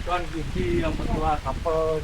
Kan gigi yang berdua couple.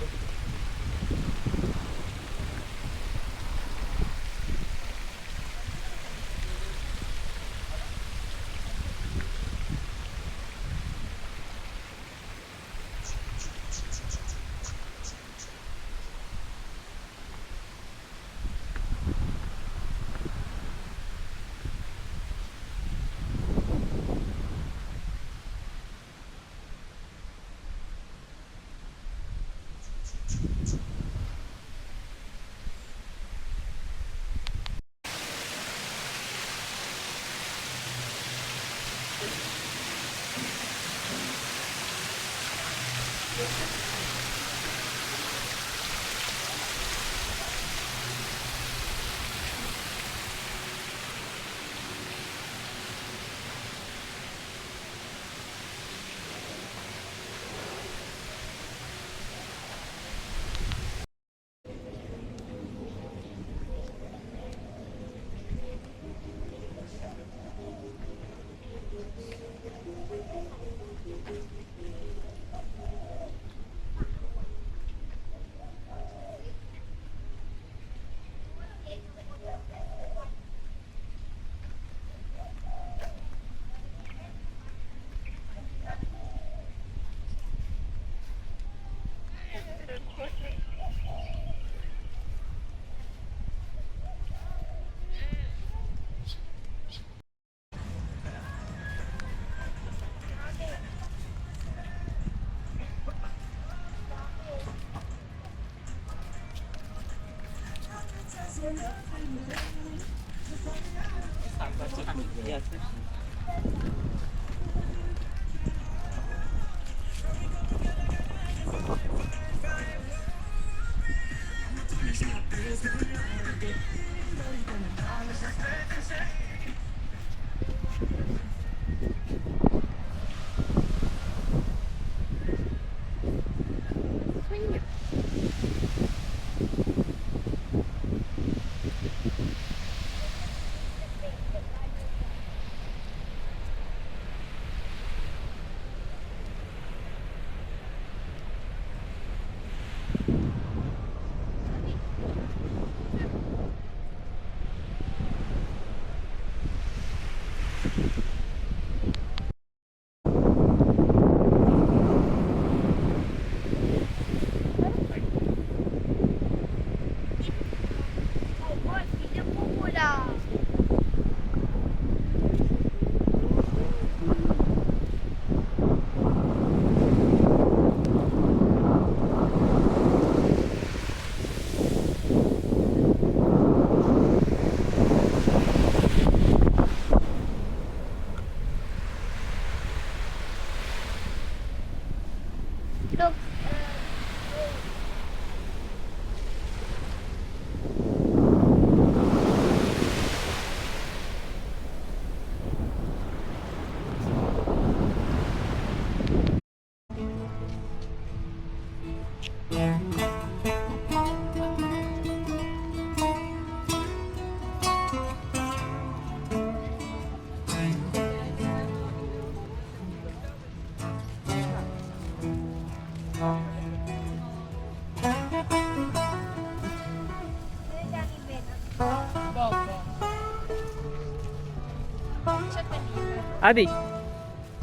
Adi,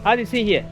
Adi, see here.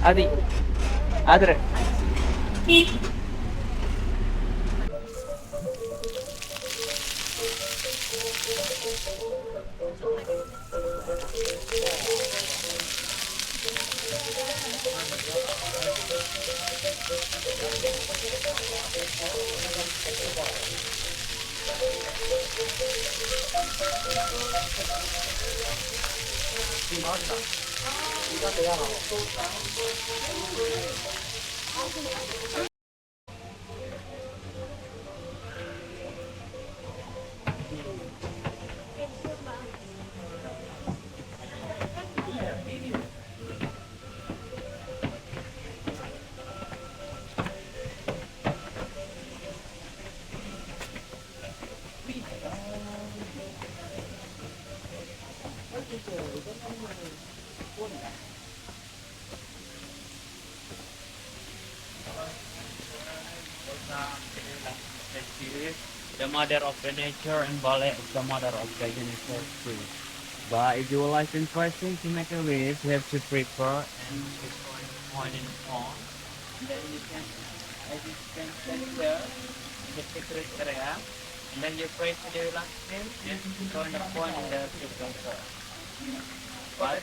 Adi, Adre. The mother of the nature, and Bali is the mother of the universe too. But if you would like interesting to make a wish, you have to prepare and point in on. Then you can, as you can stand there in the secret area, and then you pray to the last name, then join the point in the secret. But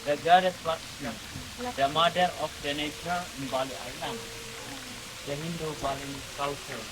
the goddess Lakshmi, the mother of the nature in Bali Island, the Hindu Bali culture.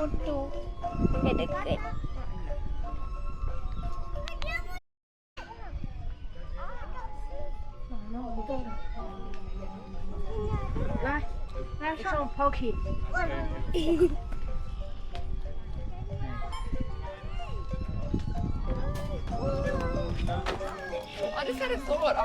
foto dekat-dekat.来，来上 Pocky。Oh, this had a sword.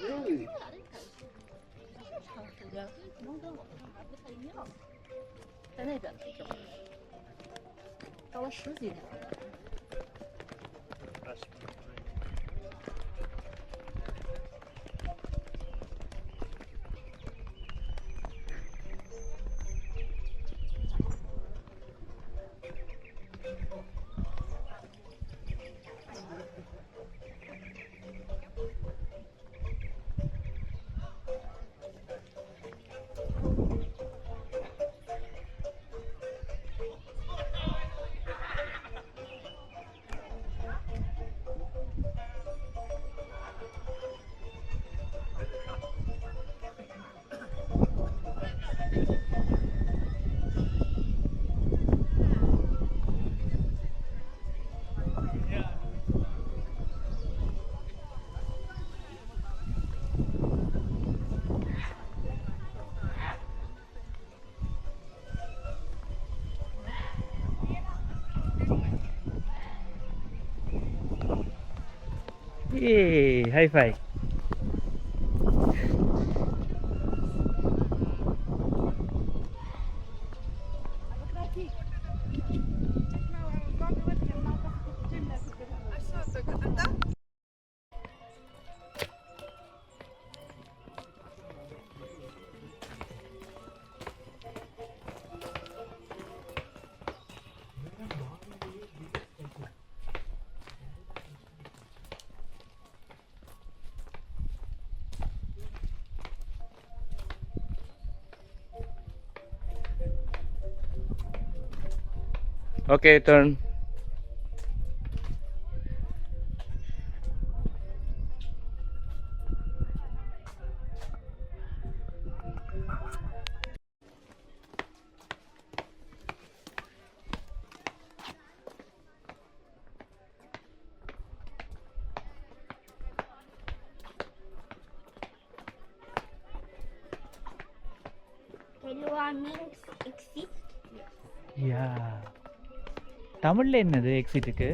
Really? 在那边到了10几年了。Yay, high five. Okay, turn. Anyone means exit? Yeah. தமிழ்ல என்னது எக்ஸிட்டுக்கு?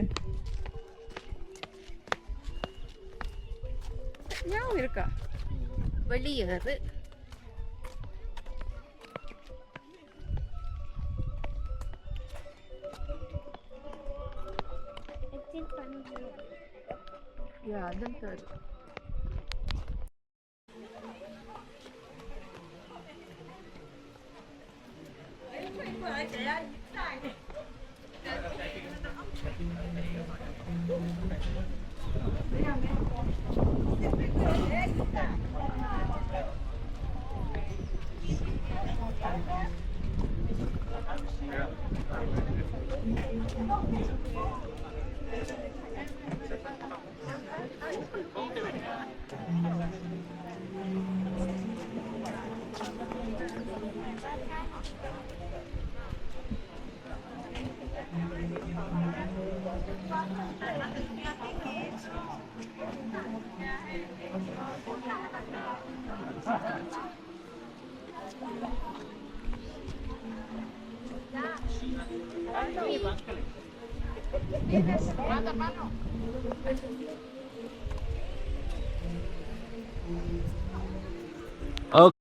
ஞாபகம் இருக்கா? வெளியேறு. Exit பண்ணு. Yeah, then third. Oke.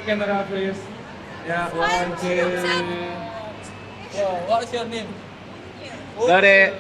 Camera, please. Yeah, one, two. Whoa, what's your name? Dari.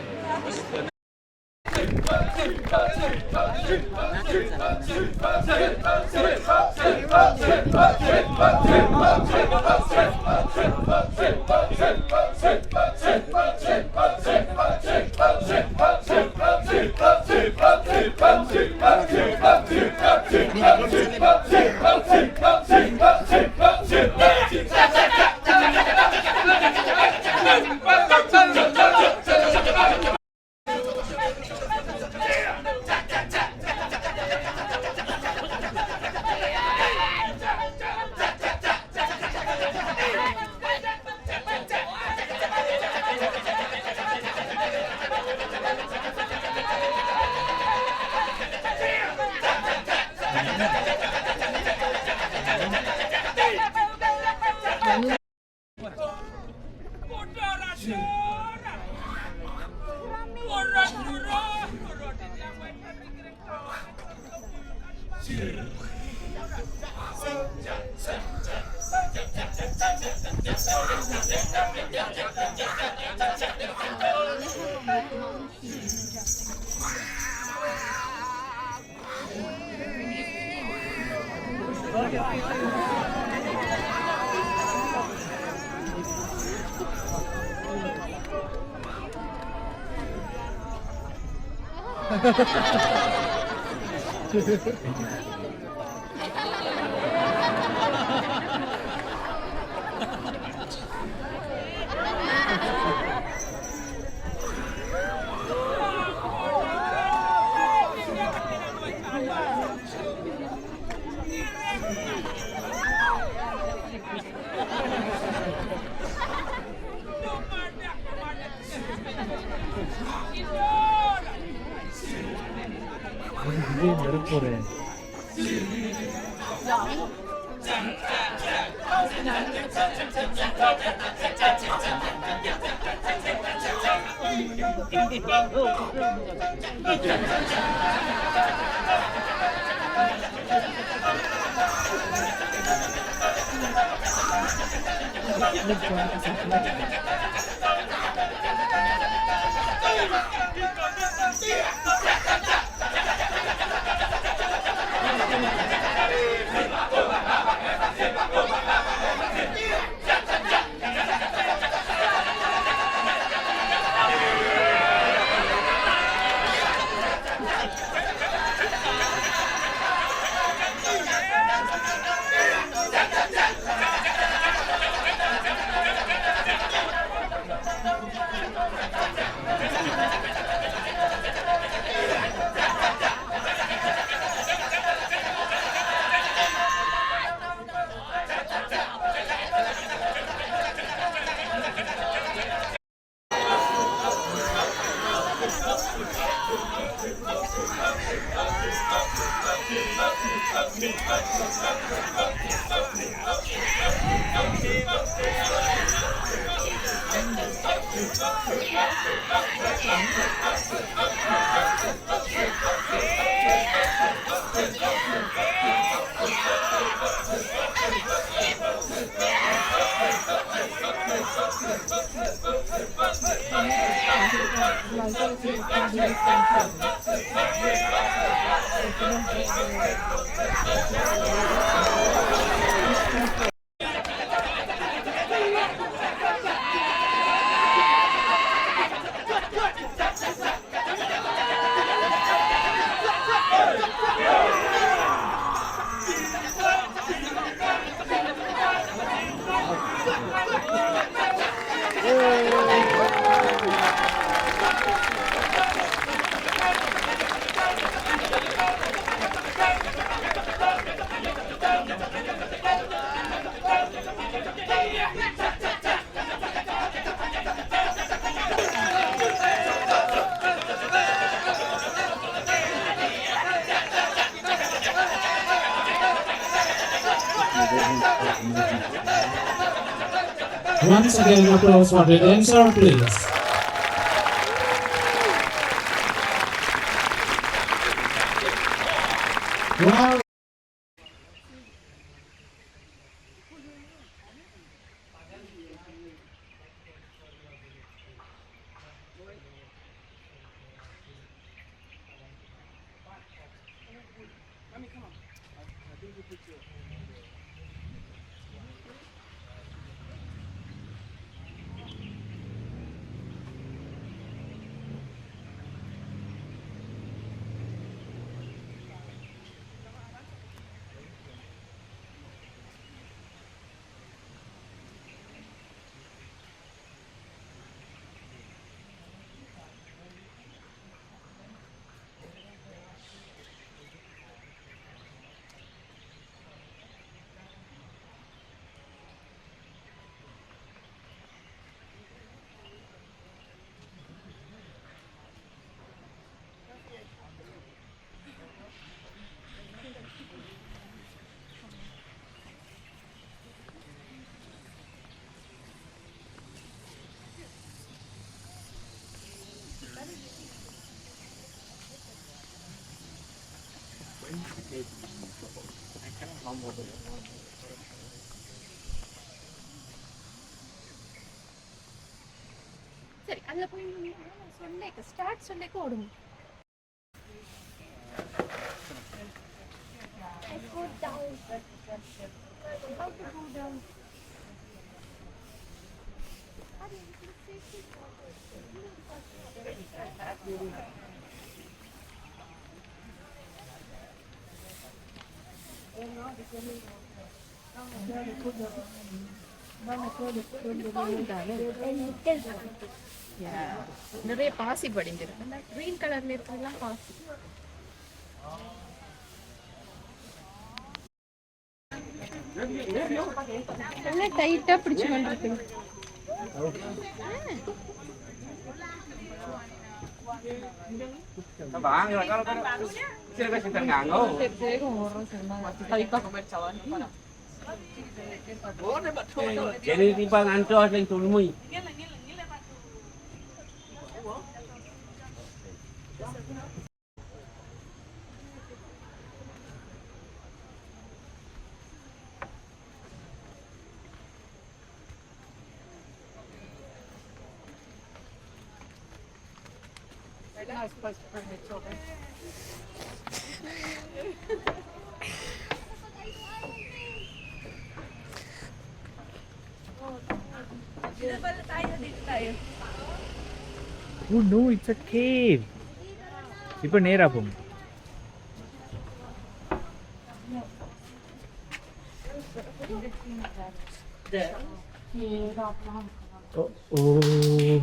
Once again, applause for the dancer, please. Wow. சரி அதுல போய் சொன்னேன் ஸ்டார்ட் சொன்னேக்கு ஓடுங்க. I go down. How to go down? நிறைய பாசி படிஞ்சிருக்கு. இந்த green கலர்ல இருக்கிறதெல்லாம் பாசி. எல்லாம் டைட்டா பிடிச்சு கொண்டிருக்கு. Bang, kalau sila kasi tangango. Jadi timbang antos yang tulmui. Not supposed to bring the children. Oh no, it's a cave. Ipa நேரா போங்க. Oh oh.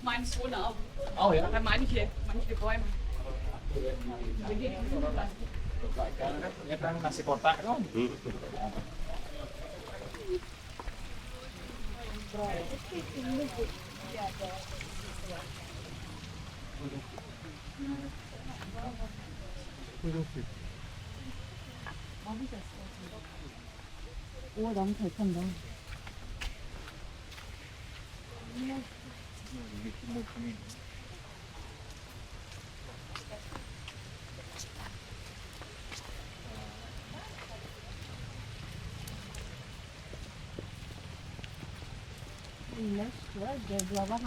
Meins wohnen auch. Oh ya. Bei manche Bäume. Ya kan nasi kotak kan. Ô đóng thời thân đó. Je dois avoir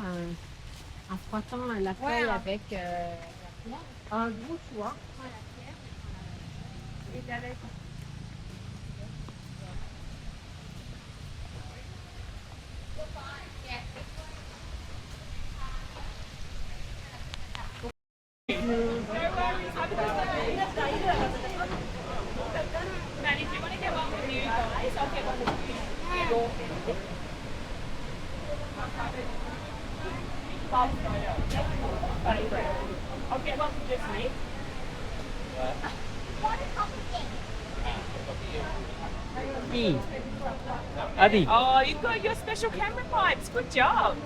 un frottant à la feuille avec un gros choix. Et avec key. Adi. Oh, you've got your special camera pipes. Good job.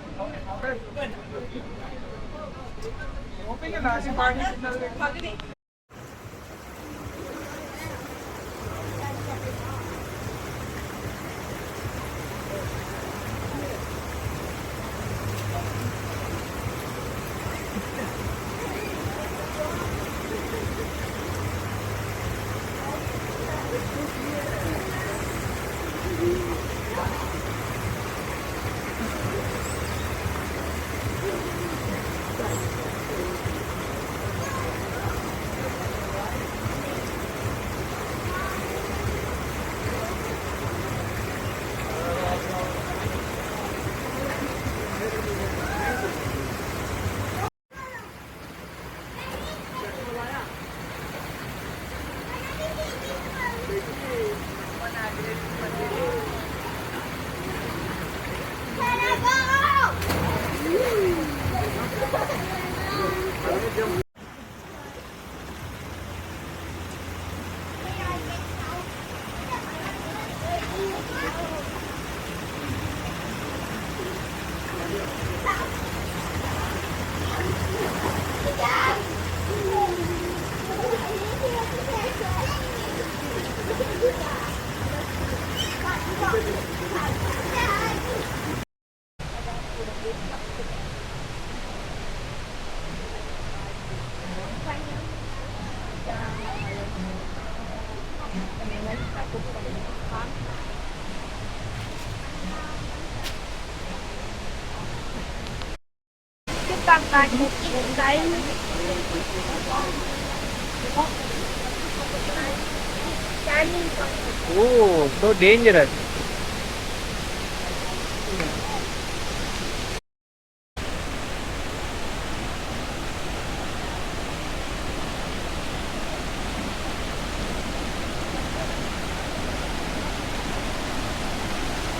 Oh, so dangerous.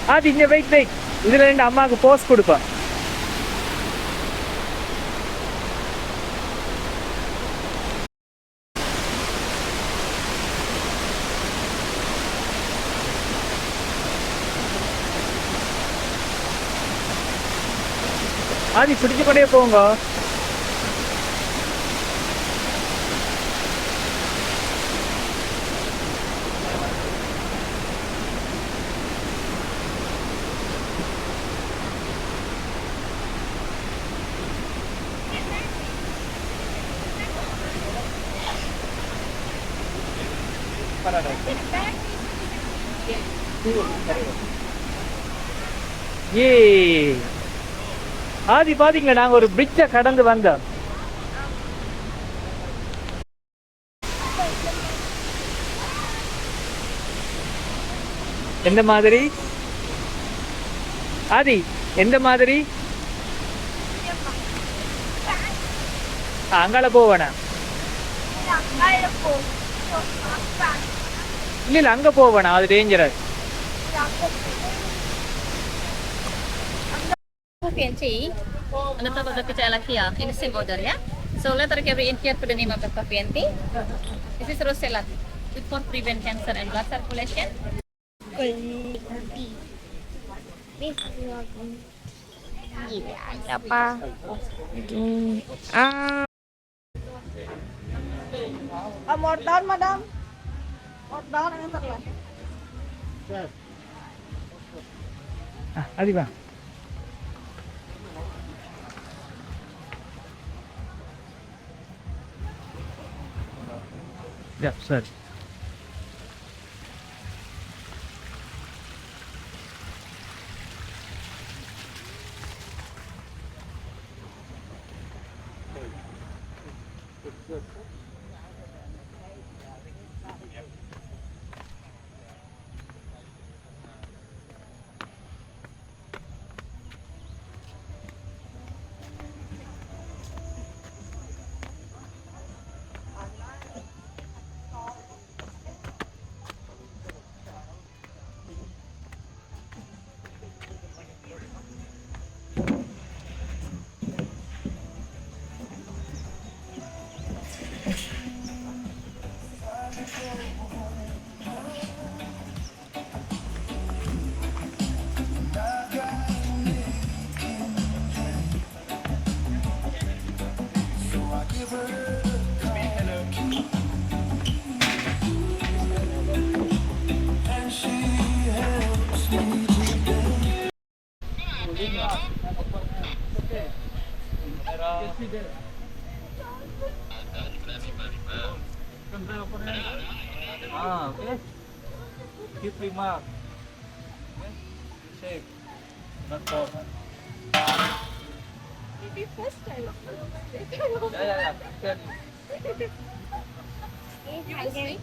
Adi, wait. இதுல ரெண்டு அம்மாக்கு போஸ் கொடுப்பேன். ஆதி பிடிச்சு கொண்டே போங்க. ஏய் ஆதி பாத்தீங்களா, நாங்க ஒரு பிரிட்ஜை கடந்து வந்தோம். எந்த மாதிரி ஆதி, எந்த மாதிரி? அங்கால போவேனா? இல்ல அங்க போவேனா, அது dangerous. PNT, ano to ba Kecak here in the same order, yeah? So letter carry in here to the name of the PNT. This is Roselat. It for prevent cancer and blood circulation. Apa? More down, madam. More down, ang terlah. Adi bang. Yep, sir. Okay. Keep remark. Okay. Safe. Not fall. Maybe first time. Yeah. Can. You will swing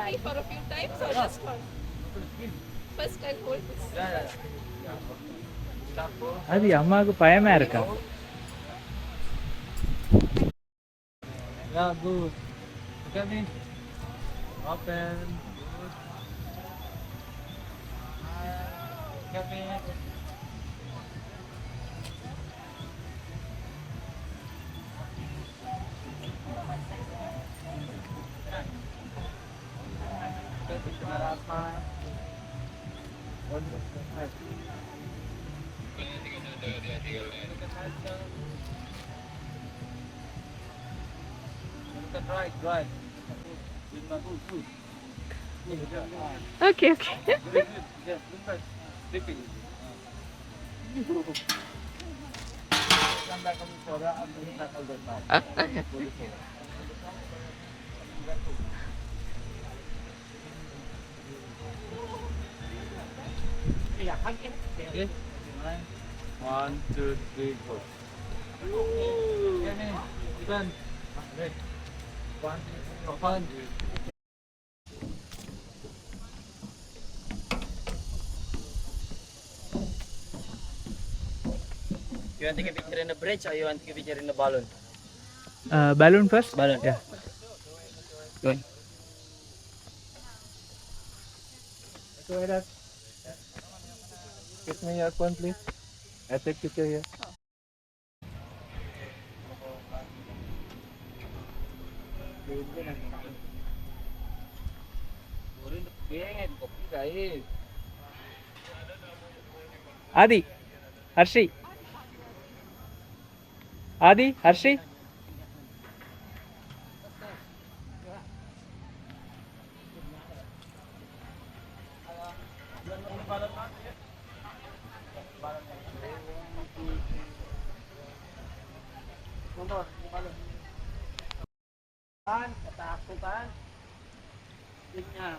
me for a few times or just once? First I'll hold this. Yeah. அது அம்மாவுக்கு பயமா இருக்கா? Yeah, good. Look at me. Open. Good. Look at me. Right. Okay, okay. Okay. 1, 2, 3, 4. Okay, Ivan. Ready. 1, 2, 3, 4. You want to take a picture in the bridge or you want to take a picture in the balloon? Balloon first? Balloon. Yeah. Go ahead. Go ahead. Give me your phone, please. I take picture here. Adi, Harshi. Adi, Harshi. Ketakutan. Linknya.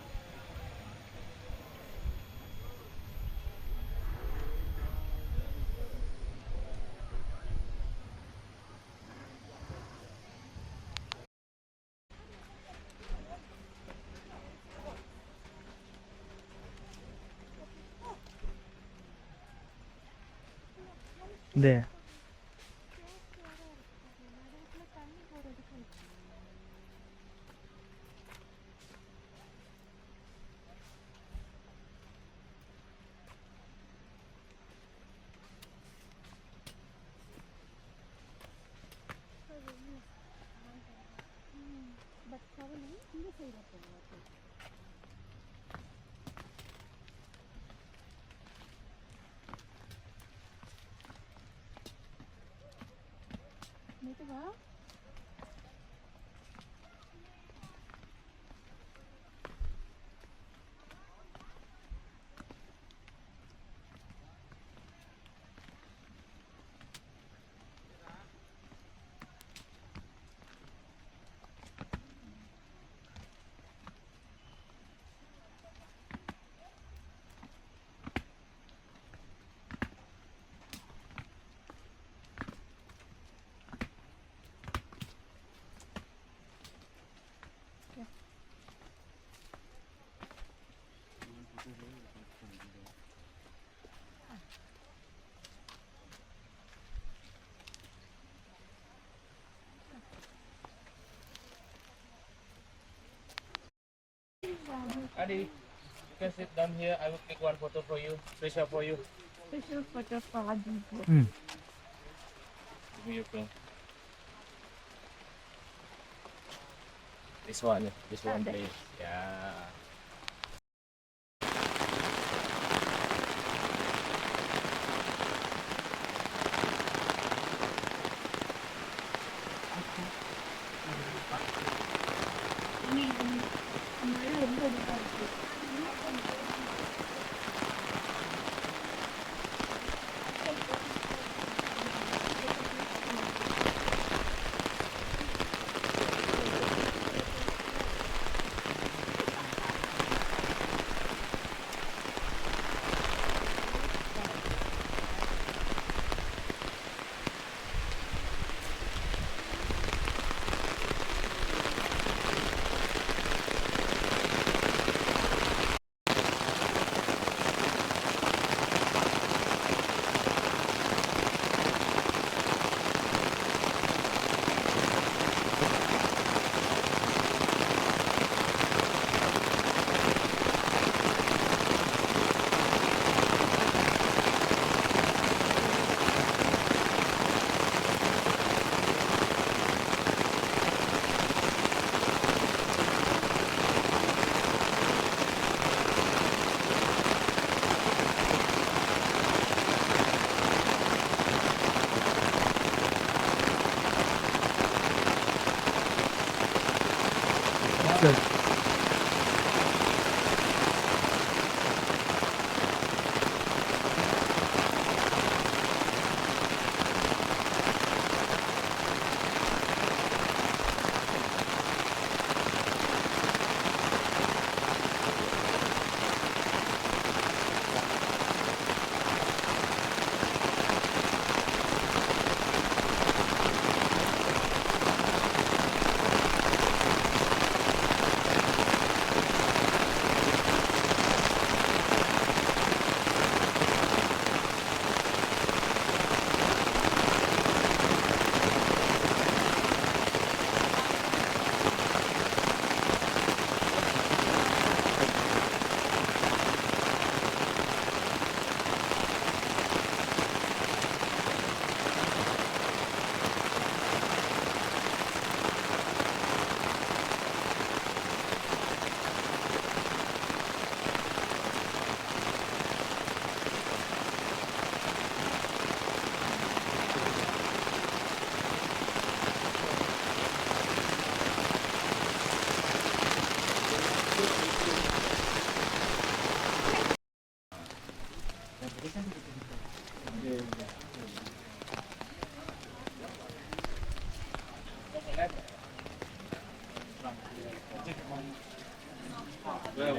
There. Adi, you can sit down here. I will take one photo for you. Special for you. Special photo for Adi. Hmm. Give me your phone. This one, please. Yeah.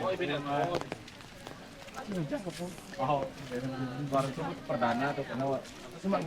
Oh, baru itu perdana tuh karena cuma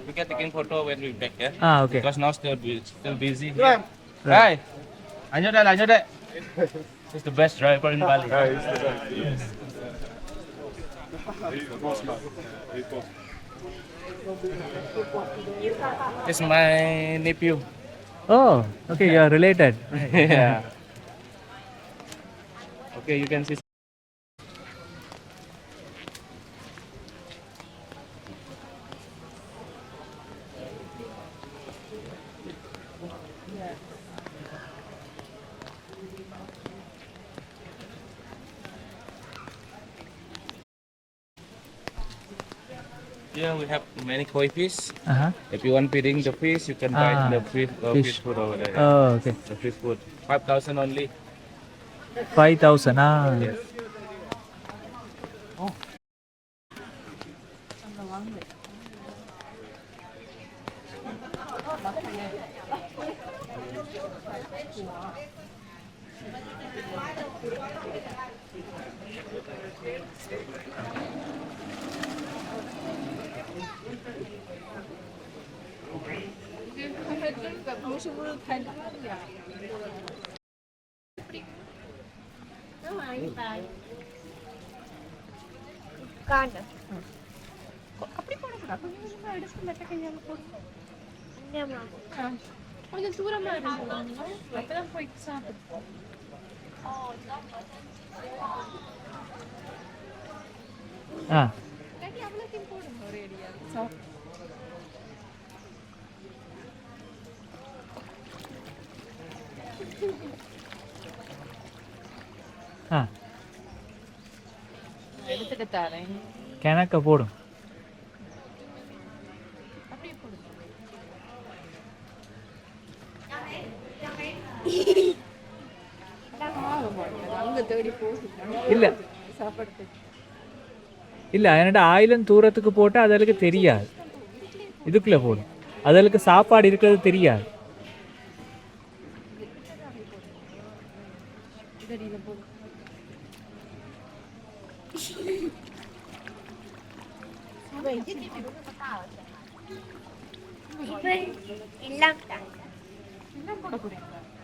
we can taking photo when we back, yeah? Ah, okay. Because now still busy. Here. Hey, lanjut deh. He's the best driver in Bali. It's my nephew. Oh, okay, you are related. Yeah. Okay, you can see. Yeah, we have many koi fish. Uh-huh. If you want feeding the fish, you can buy the fish fish. food over there. Oh, okay. The fish food, 5,000 only. 5,000. Ah. Yes. கொஞ்சம் தூரமா இருக்கு அப்பதான் போயிட்டு சாப்பிடுவோம் Ah. அவ்வளோத்தையும் போடுங்க ஒரு area Ah. எடுத்துட்டு தரேன் கிணக்க போடும். அப்படியே போடுங்க அங்க தேடி போகுது இல்ல சாப்பாடு இல்ல என்னோட ஆயிலம் தூரத்துக்கு போட்டு அதற்கு தெரியாது. இதுக்குள்ள போடும். அதற்கு சாப்பாடு இருக்கிறது தெரியாது.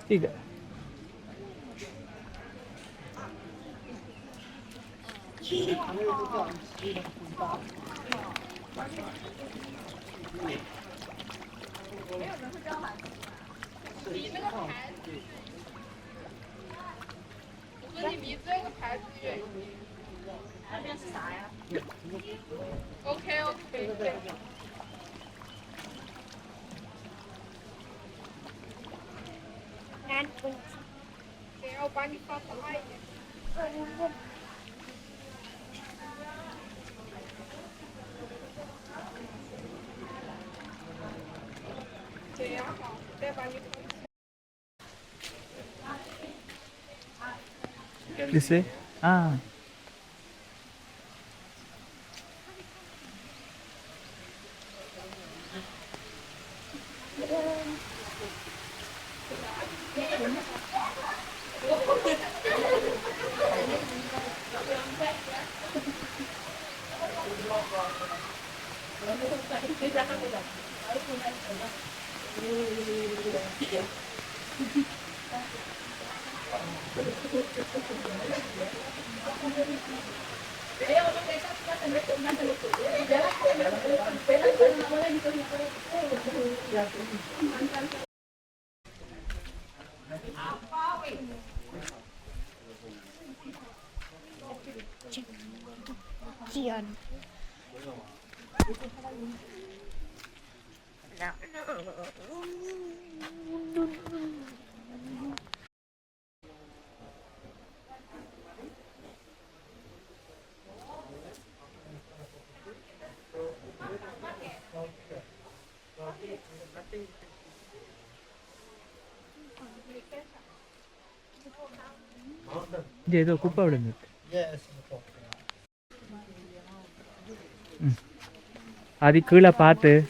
ठीक है. OK OK， 给我把你放大一点。这样好，再把你放。 This way? Ah. Dia tu kupa udah nih. Adi kela paate.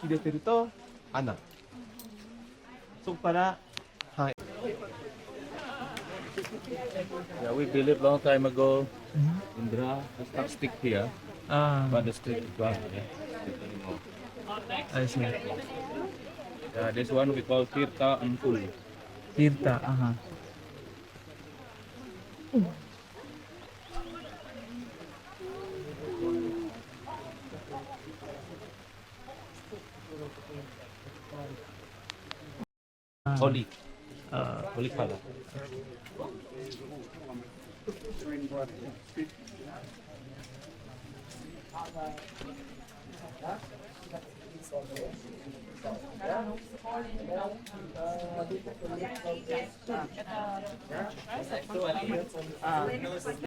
Ide Tirta, anak. So para yeah, we built it long time ago. Indra, the stuff stick here, Ah, but the stick is gone. Yeah. I see. Yeah, this one we call Tirta Empul. Tirta, aha. Holy, Ah, holy color.